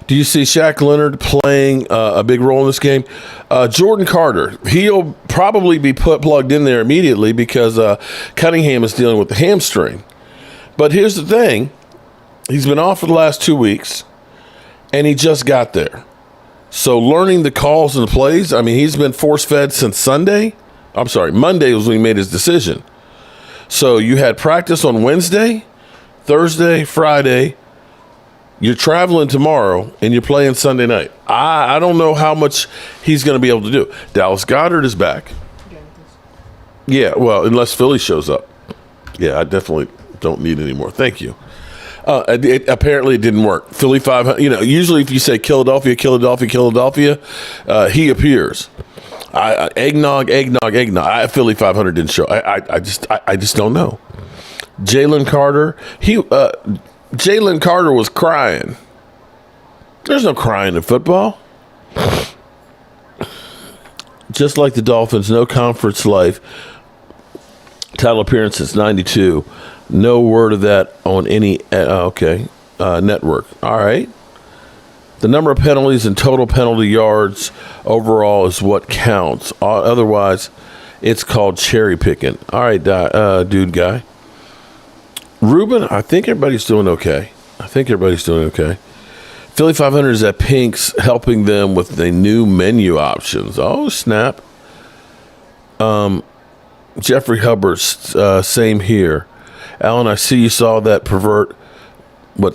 Do you see Shaq Leonard playing a big role in this game? Jordan Carter, he'll probably be plugged in there immediately because Cunningham is dealing with the hamstring. But here's the thing. He's been off for the last 2 weeks, and he just got there. So learning the calls and the plays, he's been force-fed since Sunday. I'm sorry, Monday was when he made his decision. So you had practice on Wednesday, Thursday, Friday. You're traveling tomorrow, and you're playing Sunday night. I don't know how much he's going to be able to do. Dallas Goedert is back. Yeah, well, unless Philly shows up. Yeah, I definitely don't need any more. Thank you. Apparently it didn't work. Philly 500. Usually if you say Philadelphia, he appears. Eggnog. Philly 500 didn't show. I just don't know. Jalen Carter. Jalen Carter was crying. There's no crying in football. Just like the Dolphins, no conference life. Title appearance since '92. No word of that on any network. All right. The number of penalties and total penalty yards overall is what counts. Otherwise, it's called cherry picking. All right, dude guy. Ruben, I think everybody's doing okay. Philly 500 is at Pink's helping them with the new menu options. Oh, snap. Jeffrey Hubbard, same here. Alan, I see you saw that perverted, which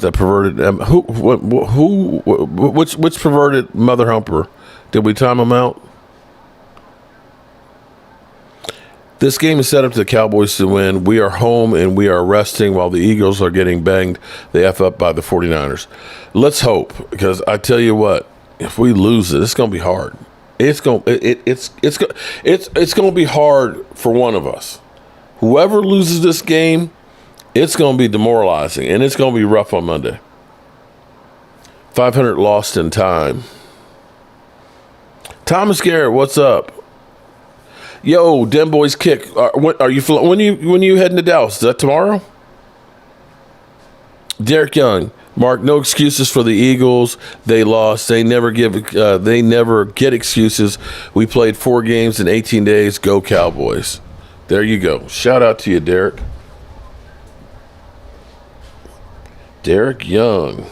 perverted mother humper? Did we time him out? This game is set up to the Cowboys to win. We are home and we are resting while the Eagles are getting banged the F up by the 49ers. Let's hope, because I tell you what, if we lose it, it's going to be hard. It's going to be hard for one of us. Whoever loses this game, it's going to be demoralizing, and it's going to be rough on Monday. 500 lost in time. Thomas Garrett, what's up? Yo, Den Boys kick. When you heading to Dallas? Is that tomorrow? Derek Young, Mark, no excuses for the Eagles. They lost. They never get excuses. We played 4 games in 18 days. Go Cowboys. There you go. Shout out to you, Derek. Derek Young.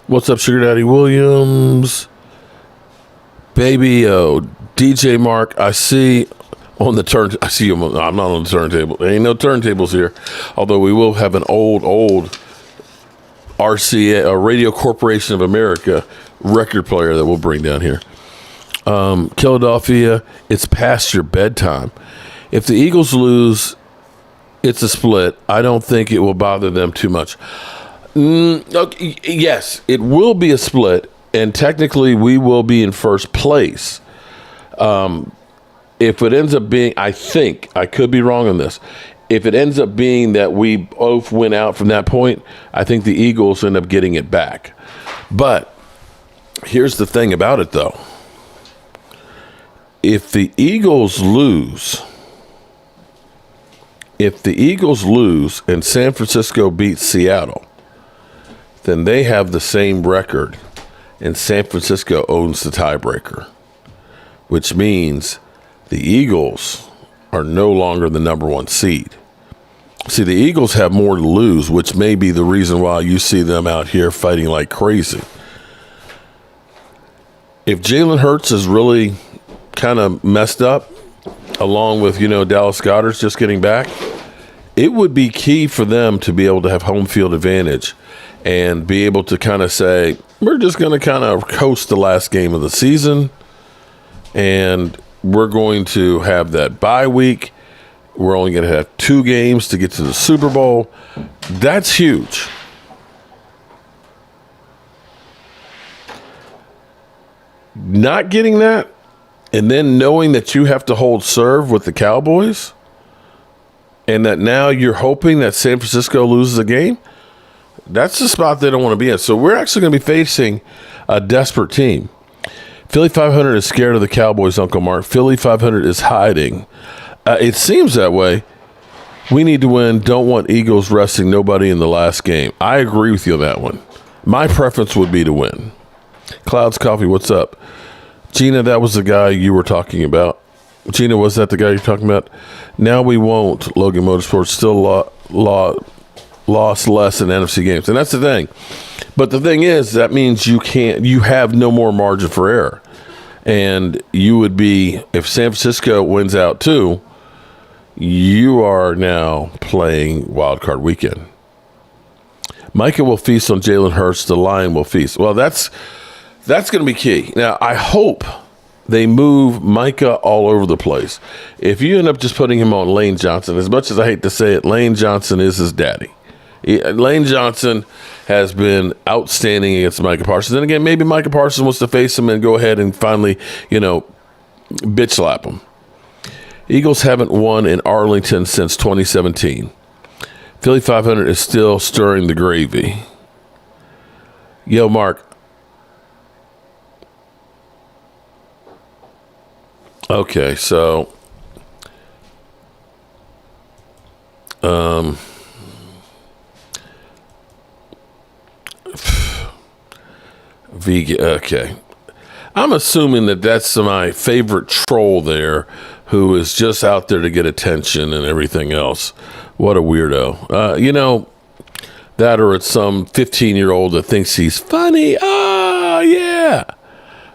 What's up, Sugar Daddy Williams? Baby, DJ Mark, I see on the turn. I see him. I'm not on the turntable. There ain't no turntables here. Although we will have an old RCA, Radio Corporation of America record player that we'll bring down here. Philadelphia, it's past your bedtime. If the Eagles lose, it's a split. I don't think it will bother them too much. Okay, yes, it will be a split, and technically we will be in first place. If it ends up being, I think, I could be wrong on this, if it ends up being that we both win out from that point, I think the Eagles end up getting it back. But here's the thing about it, though. If the Eagles lose and San Francisco beats Seattle, then they have the same record, and San Francisco owns the tiebreaker, which means the Eagles are no longer the number 1 seed. See, the Eagles have more to lose, which may be the reason why you see them out here fighting like crazy. If Jalen Hurts is really kind of messed up, along with, Dallas Goedert's just getting back, it would be key for them to be able to have home field advantage and be able to kind of say, we're just going to kind of coast the last game of the season, and we're going to have that bye week. We're only going to have 2 games to get to the Super Bowl. That's huge. Not getting that, and then knowing that you have to hold serve with the Cowboys, and that now you're hoping that San Francisco loses a game, that's the spot they don't want to be in. So we're actually going to be facing a desperate team. Philly 500 is scared of the Cowboys, Uncle Mark. Philly 500 is hiding. It seems that way. We need to win. Don't want Eagles resting nobody in the last game. I agree with you on that one. My preference would be to win. Clouds Coffee, what's up? Gina, that was the guy you were talking about. Gina, was that the guy you're talking about? Now we won't. Logan Motorsports still lost less in NFC games. And that's the thing. But the thing is, that means you have no more margin for error. And you would be, if San Francisco wins out too, you are now playing wild card weekend. Micah will feast on Jalen Hurts. The Lion will feast. Well, that's going to be key. Now, I hope they move Micah all over the place. If you end up just putting him on Lane Johnson, as much as I hate to say it, Lane Johnson is his daddy. Lane Johnson has been outstanding against Micah Parsons. And again, maybe Micah Parsons wants to face him and go ahead and finally, bitch slap him. Eagles haven't won in Arlington since 2017. Philly 500 is still stirring the gravy. Yo, Mark. Okay, so vegan. Okay, I'm assuming that that's my favorite troll there, who is just out there to get attention and everything else. What a weirdo. That or it's some 15-year-old that thinks he's funny. Oh, yeah.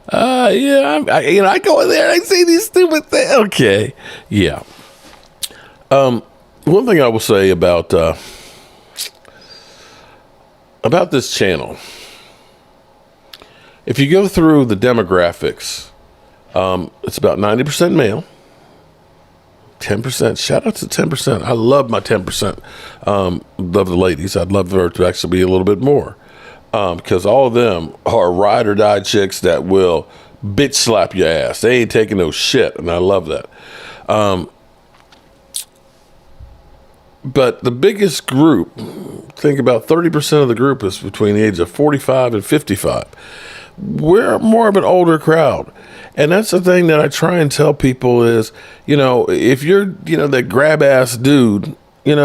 I go in there and I say these stupid things. Okay. Yeah. One thing I will say about this channel, if you go through the demographics, it's about 90% male, 10%. Shout out to 10%. I love my 10%. Love the ladies. I'd love her to actually be a little bit more, because all of them are ride or die chicks that will bitch slap your ass. They ain't taking no shit, and I love that. But the biggest group, think about 30% of the group is between the age of 45 and 55. We're more of an older crowd. And that's the thing that I try and tell people is, if you're, that grab ass dude, this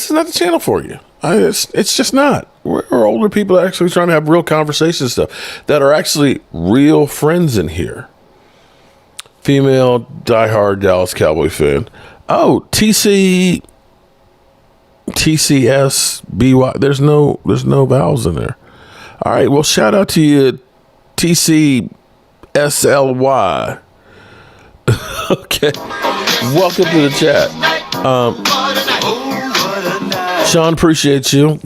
is not the channel for you. It's just not. We're older people actually trying to have real conversations and stuff that are actually real friends in here. Female diehard Dallas Cowboy fan. Oh, TCS, BY. There's no vowels in there. All right. Well, shout out to you, TCSLY. Okay. Welcome to the chat. Sean, appreciate you.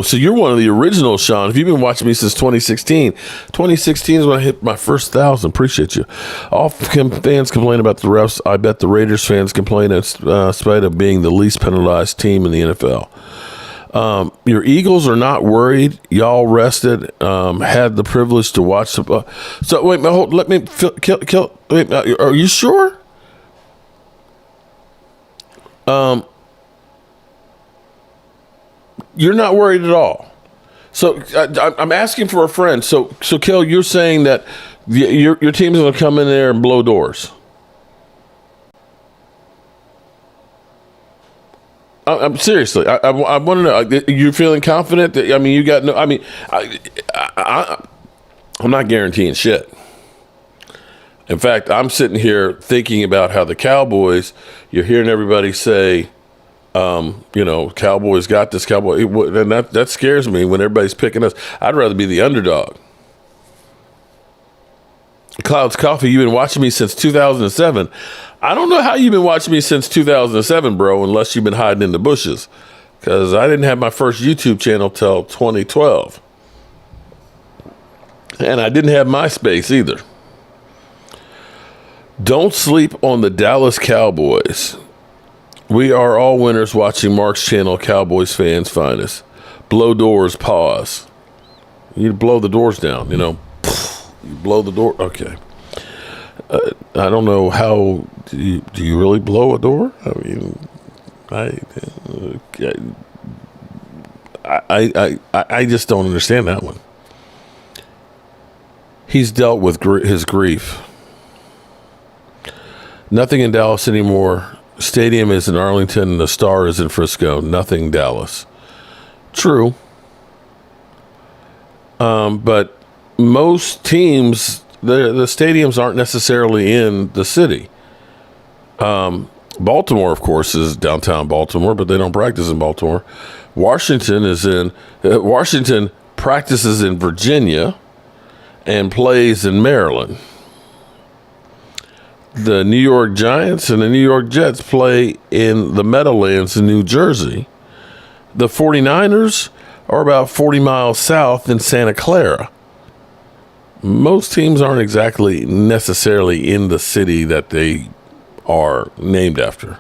So you're one of the original, Sean. If you've been watching me since 2016, 2016 is when I hit my first 1,000. Appreciate you. All fans complain about the refs. I bet the Raiders fans complain in spite of being the least penalized team in the NFL. Your Eagles are not worried. Y'all rested. Had the privilege to watch the. So wait, let me kill. Wait, are you sure? You're not worried at all. So I'm asking for a friend. So Kel, you're saying that your team's going to come in there and blow doors. I'm seriously. I want to know. You're feeling confident? You got no. I'm not guaranteeing shit. In fact, I'm sitting here thinking about how the Cowboys. You're hearing everybody say, Cowboys got this. Cowboy, and that scares me when everybody's picking us. I'd rather be the underdog. Clouds Coffee, you've been watching me since 2007. I don't know how you've been watching me since 2007, bro, unless you've been hiding in the bushes, because I didn't have my first YouTube channel till 2012. And I didn't have MySpace either. Don't sleep on the Dallas Cowboys. We are all winners watching Mark's channel, Cowboys fans finest. Blow doors, pause. You blow the doors down, You blow the door. Okay. I don't know how. Do you really blow a door? I just don't understand that one. He's dealt with his grief. Nothing in Dallas anymore. Stadium is in Arlington and the Star is in Frisco. Nothing Dallas. True. But most teams, the stadiums aren't necessarily in the city. Baltimore, of course, is downtown Baltimore, but they don't practice in Baltimore. Washington practices in Virginia and plays in Maryland. The New York Giants and the New York Jets play in the Meadowlands in New Jersey. The 49ers are about 40 miles south in Santa Clara. Most teams aren't exactly necessarily in the city that they are named after.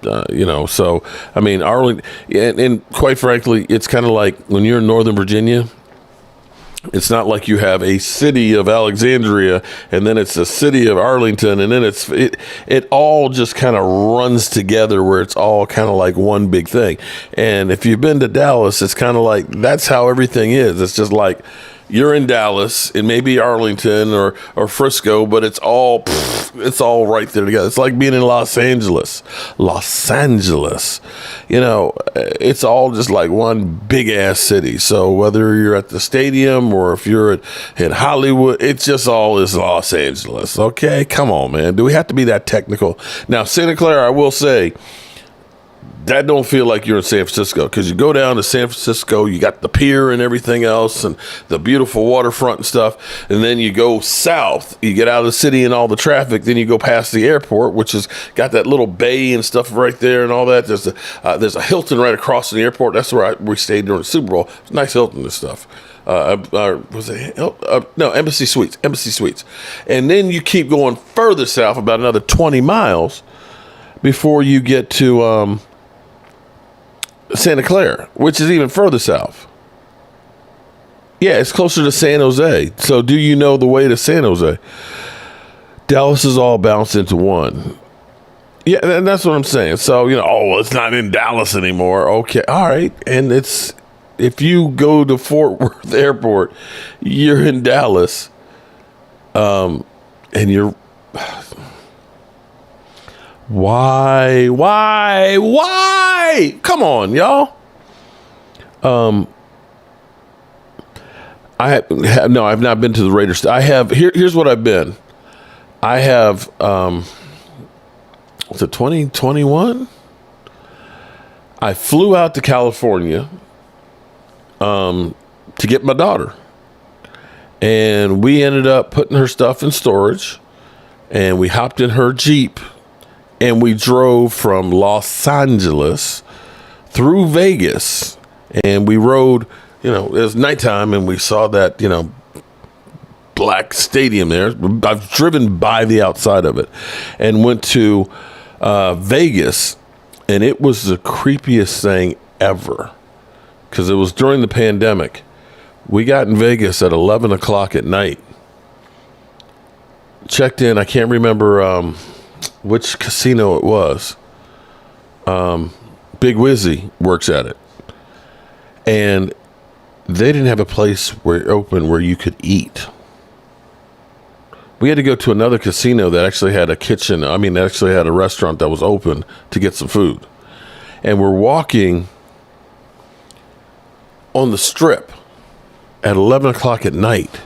So, Arlington, and quite frankly, it's kind of like when you're in Northern Virginia, it's not like you have a city of Alexandria and then it's a city of Arlington and then it all just kind of runs together where it's all kind of like one big thing. And if you've been to Dallas, it's kind of like that's how everything is. It's just like, you're in Dallas, and maybe Arlington or Frisco, but it's all right there together. It's like being in Los Angeles. It's all just like one big ass city. So whether you're at the stadium or if you're in Hollywood, it just all is Los Angeles. Okay, come on, man. Do we have to be that technical? Now, Santa Clara, I will say, that don't feel like you're in San Francisco, because you go down to San Francisco, you got the pier and everything else and the beautiful waterfront and stuff, and then you go south, you get out of the city and all the traffic, then you go past the airport, which has got that little bay and stuff right there and all that. There's a Hilton right across from the airport. That's where we stayed during the Super Bowl. It's nice Hilton and stuff. Embassy Suites. And then you keep going further south about another 20 miles before you get to Santa Clara, which is even further south. Yeah, it's closer to San Jose. So do you know the way to San Jose? Dallas is all bounced into one. Yeah, and that's what I'm saying. So, it's not in Dallas anymore. Okay, all right. And if you go to Fort Worth Airport, you're in Dallas. And you're... Why? Come on, y'all. I've not been to the Raiders. I have. Here's what I've been. I have. Was it 2021? I flew out to California to get my daughter, and we ended up putting her stuff in storage, and we hopped in her Jeep. And we drove from Los Angeles through Vegas, and we rode, it was nighttime, and we saw that, black stadium there. I've driven by the outside of it and went to Vegas, and it was the creepiest thing ever because it was during the pandemic. We got in Vegas at 11 o'clock at night. Checked in, I can't remember... which casino it was. Big Wizzy works at it. And they didn't have a place open where you could eat. We had to go to another casino that actually had a kitchen. They actually had a restaurant that was open to get some food. And we're walking on the strip at 11 o'clock at night.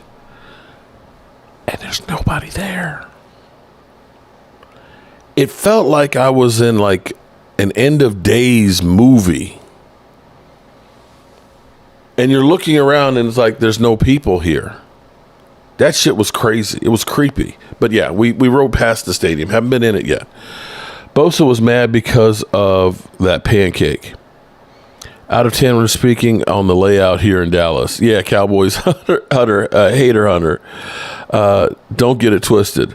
And there's nobody there. It felt like I was in like an end of days movie. And you're looking around and it's like there's no people here. That shit was crazy. It was creepy. But yeah, we rode past the stadium. Haven't been in it yet. Bosa was mad because of that pancake. Out of 10 when speaking on the layout here in Dallas. Yeah, Cowboys hater hunter. Don't get it twisted.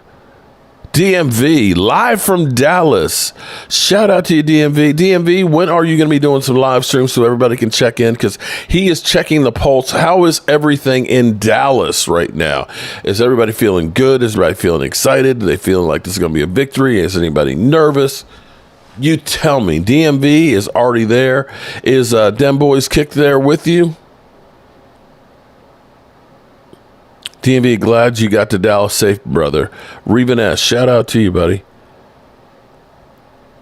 DMV, live from Dallas. Shout out to you, DMV. DMV, when are you going to be doing some live streams so everybody can check in? Because he is checking the pulse. How is everything in Dallas right now? Is everybody feeling good? Is everybody feeling excited? Are they feeling like this is going to be a victory? Is anybody nervous? You tell me. DMV is already there. Is Dem Boys Kicked there with you? DMV, glad you got to Dallas safe, brother. Reven S, shout out to you, buddy.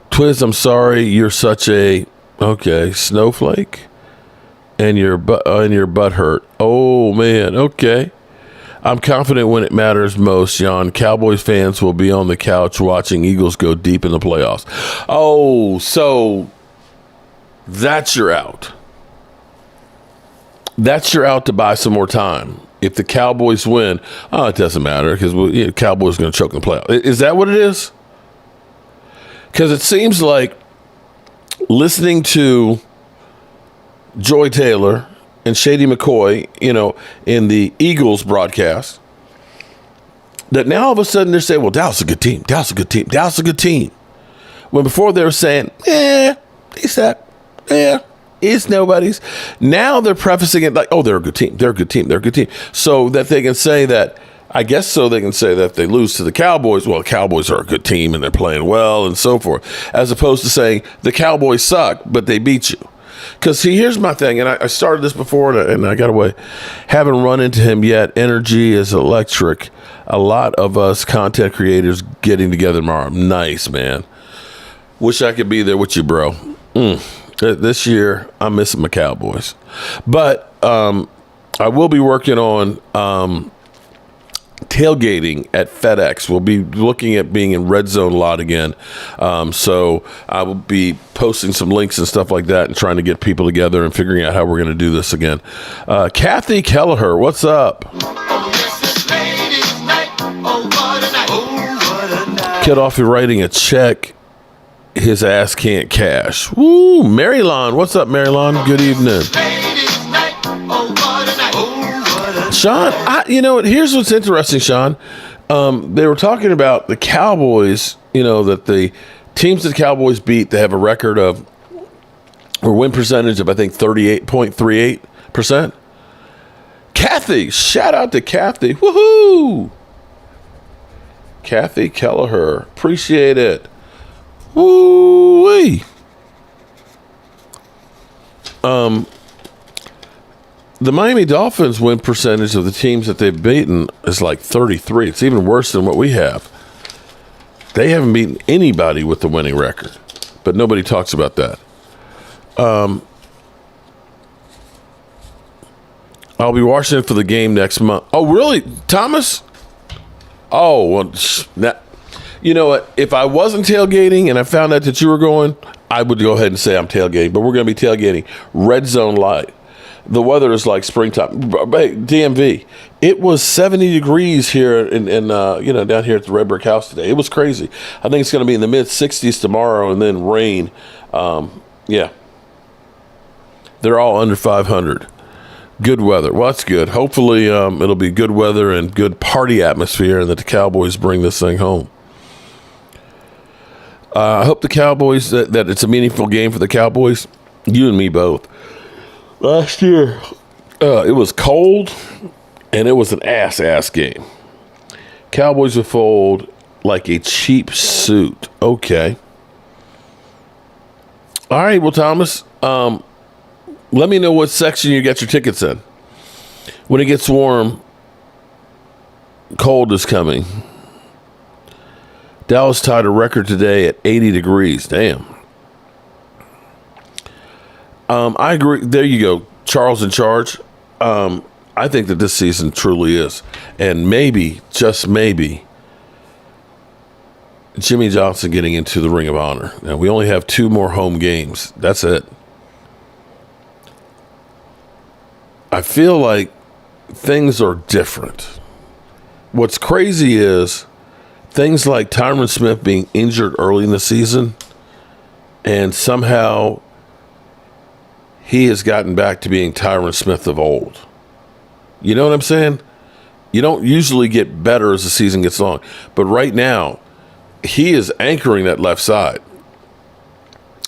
Twiz, I'm sorry you're such a snowflake, and your butt hurt. Oh man, okay. I'm confident when it matters most, John. Cowboys fans will be on the couch watching Eagles go deep in the playoffs. Oh, so that's your out. That's your out to buy some more time. If the Cowboys win, it doesn't matter because Cowboys are going to choke in the playoffs. Is that what it is? Because it seems like listening to Joy Taylor and Shady McCoy, in the Eagles broadcast, that now all of a sudden they're saying, well, Dallas is a good team. Dallas is a good team. Dallas is a good team. When before they were saying, it's nobody's. Now they're prefacing it like, oh, they're a good team. They're a good team. They're a good team. So that they can say that, I guess so they can say that if they lose to the Cowboys, well, the Cowboys are a good team and they're playing well and so forth, as opposed to saying the Cowboys suck, but they beat you. Because, see, here's my thing, and I started this before, and I got away. Haven't run into him yet. Energy is electric. A lot of us content creators getting together tomorrow. Nice, man. Wish I could be there with you, bro. This year, I'm missing my Cowboys. But I will be working on tailgating at FedEx. We'll be looking at being in red zone lot again. So I will be posting some links and stuff like that and trying to get people together and figuring out how we're going to do this again. Kathy Kelleher, what's up? Kid off your writing a check. His ass can't cash. Woo, Marylon. What's up, Marylon? Good evening. Sean, you know what? Here's what's interesting, Sean. They were talking about the Cowboys, you know, that the teams that the Cowboys beat, they have a record of, or win percentage of, I think, 38.38%. Kathy, shout out to Kathy. Woohoo! Kathy Kelleher. Appreciate it. Woo-wee. The Miami Dolphins win percentage of the teams that they've beaten is like 33. It's even worse than what we have. They haven't beaten anybody with the winning record, but nobody talks about that. I'll be watching it for the game next month. Oh, really, Thomas? Oh, well, you know what? If I wasn't tailgating and I found out that you were going, I would go ahead and say I'm tailgating. But we're going to be tailgating red zone light. The weather is like springtime. DMV. It was 70 degrees here in down here at the Red Brick House today. It was crazy. I think it's going to be in the mid 60s tomorrow and then rain. Yeah. They're all under 500. Good weather. Well, that's good. Hopefully it'll be good weather and good party atmosphere and that the Cowboys bring this thing home. I hope the Cowboys, that it's a meaningful game for the Cowboys. You and me both. Last year, it was cold, and it was an ass game. Cowboys would fold like a cheap suit. Okay. All right, well, Thomas, let me know what section you got your tickets in. When it gets warm, cold is coming. Dallas tied a record today at 80 degrees. Damn. I agree. There you go. Charles in charge. I think that this season truly is. And maybe, just maybe, Jimmy Johnson getting into the Ring of Honor. Now, we only have 2 more home games. That's it. I feel like things are different. What's crazy is things like Tyron Smith being injured early in the season, and somehow he has gotten back to being Tyron Smith of old. You know what I'm saying? You don't usually get better as the season gets long. But right now, he is anchoring that left side.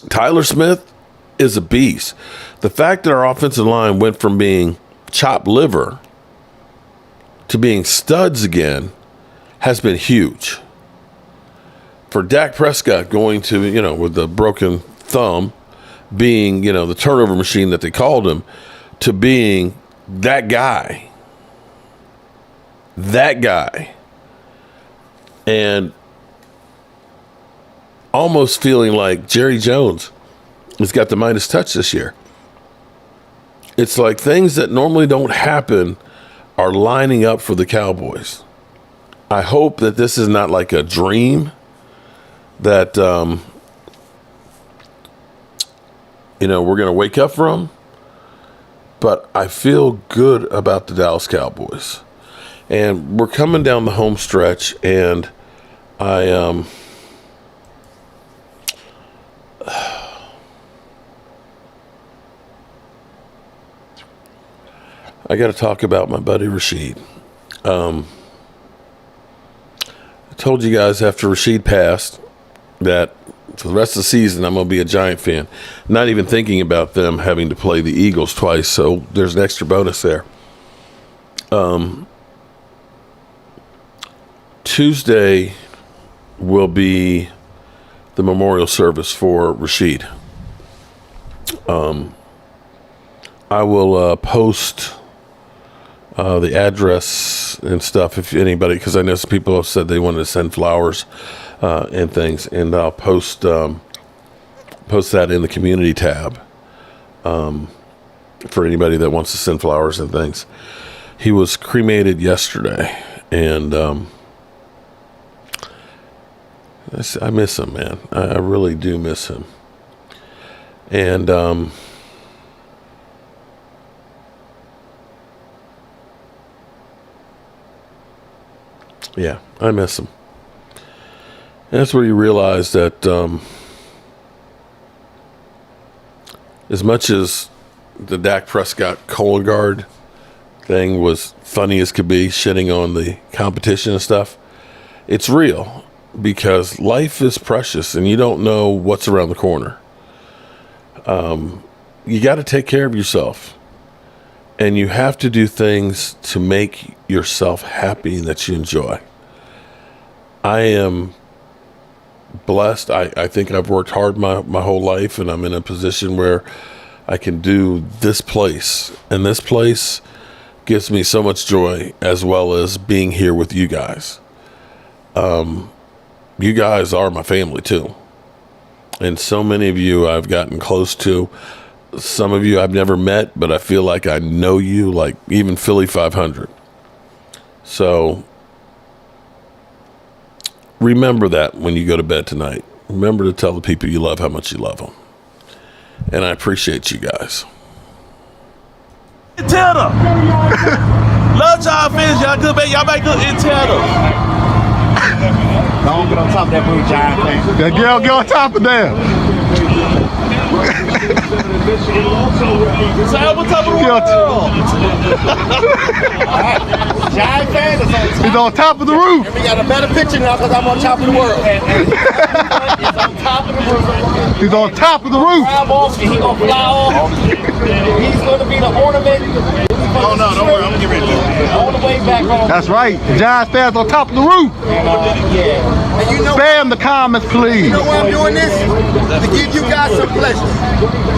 Tyler Smith is a beast. The fact that our offensive line went from being chopped liver to being studs again has been huge. For Dak Prescott going to, with the broken thumb, being, the turnover machine that they called him, to being that guy. And almost feeling like Jerry Jones has got the Midas touch this year. It's like things that normally don't happen are lining up for the Cowboys. I hope that this is not like a dream that, we're going to wake up from. But I feel good about the Dallas Cowboys. And we're coming down the home stretch, and I got to talk about my buddy Rashid. I told you guys after Rashid passed that for the rest of the season I'm going to be a Giant fan. Not even thinking about them having to play the Eagles twice, so there's an extra bonus there. Tuesday will be the memorial service for Rashid. I will post the address and stuff if anybody, because I know some people have said they wanted to send flowers and things, and I'll post that in the community tab for anybody that wants to send flowers and things. He was cremated yesterday, and I miss him, man. I really do miss him. And yeah, I miss him. And that's where you realize that as much as the Dak Prescott Cologuard thing was funny as could be, shitting on the competition and stuff, it's real, because life is precious and you don't know what's around the corner. You got to take care of yourself, and you have to do things to make yourself happy and that you enjoy. I am blessed. I think I've worked hard my whole life, and I'm in a position where I can do this place, and this place gives me so much joy, as well as being here with you guys. You guys are my family too, and so many of you I've gotten close to. Some of you I've never met, but I feel like I know you, like even Philly 500. So remember that when you go to bed tonight. Remember to tell the people you love how much you love them. And I appreciate you guys. Tell them. Love y'all fans. Y'all good, baby. Y'all make good intel. Don't get on top of that blue giant thing. That girl, get on top of that. Say on top of the world. Giant fan is on top. He's on top of the roof. And we got a better picture now because I'm on top of the world. He's on top of the roof. He's on top of the roof. Grab off and he's going to fly off. He's going to be the ornament. Oh, no, don't worry. I'm going to get ready to do it. All the way back home. That's right. Giants fans on top of the roof. And you know, spam the comments, please. You know why I'm doing this? To give you guys some pleasure.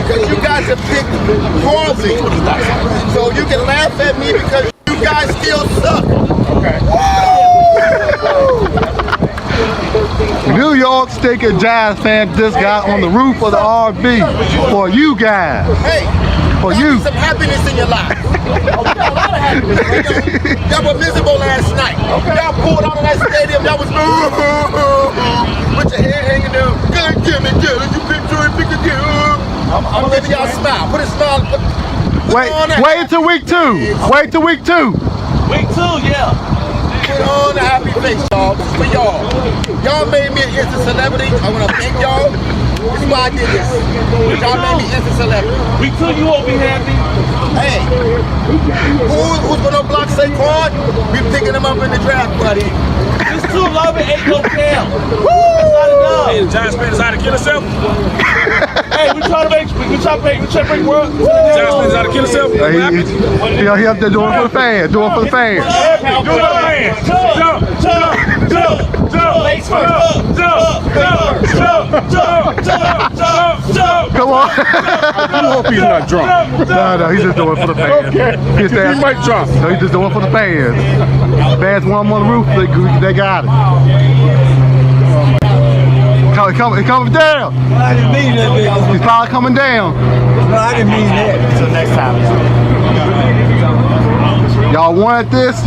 Because you guys have picked horribly. So you can laugh at me because you guys still suck. Okay. New York stinking Giants fan just got on the roof of the RV for you guys. Hey, for you. Some happiness in your life. Y'all were miserable last night. Y'all pulled out of that stadium. Y'all was with your head hanging down. God damn it, you picture it, I'm gonna y'all smile. Put a smile. Wait till week 2. Wait till week 2. Week 2, yeah. Put on a happy face, y'all. This is for y'all. Y'all made me an instant celebrity. I want to thank y'all. This is why I did this. Y'all made me instant celebrity. Week 2, you won't be happy. Hey, who's gonna block Saquon? We picking him up in the draft, buddy. It's too low and ain't no Cam. That's not enough. Hey, the Giants fan decided to kill himself. Hey, we trying to bring world to the Giants fan decided to kill himself. He up there doing it for the fans. Doing it for the fans. Do it for the fans. Jump. Come on. I hope he's not drunk. No, he's just doing it for the fans. Okay. He might drunk. No, he's just doing it for the fans. Fans want him on the roof, they got it. It's coming down. I didn't mean that, baby. He's probably coming down. No, I didn't mean that. Until next time. Y'all wanted this,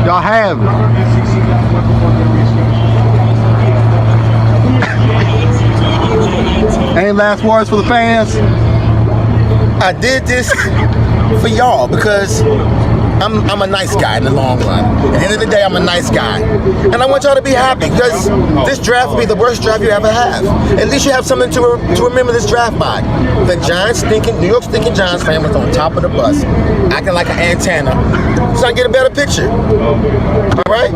y'all have it. Any last words for the fans? I did this for y'all because I'm a nice guy in the long run. At the end of the day, I'm a nice guy. And I want y'all to be happy because this draft will be the worst draft you ever have. At least you have something to remember this draft by. The New York stinking Giants fan was on top of the bus, acting like an antenna, so I can get a better picture. All right?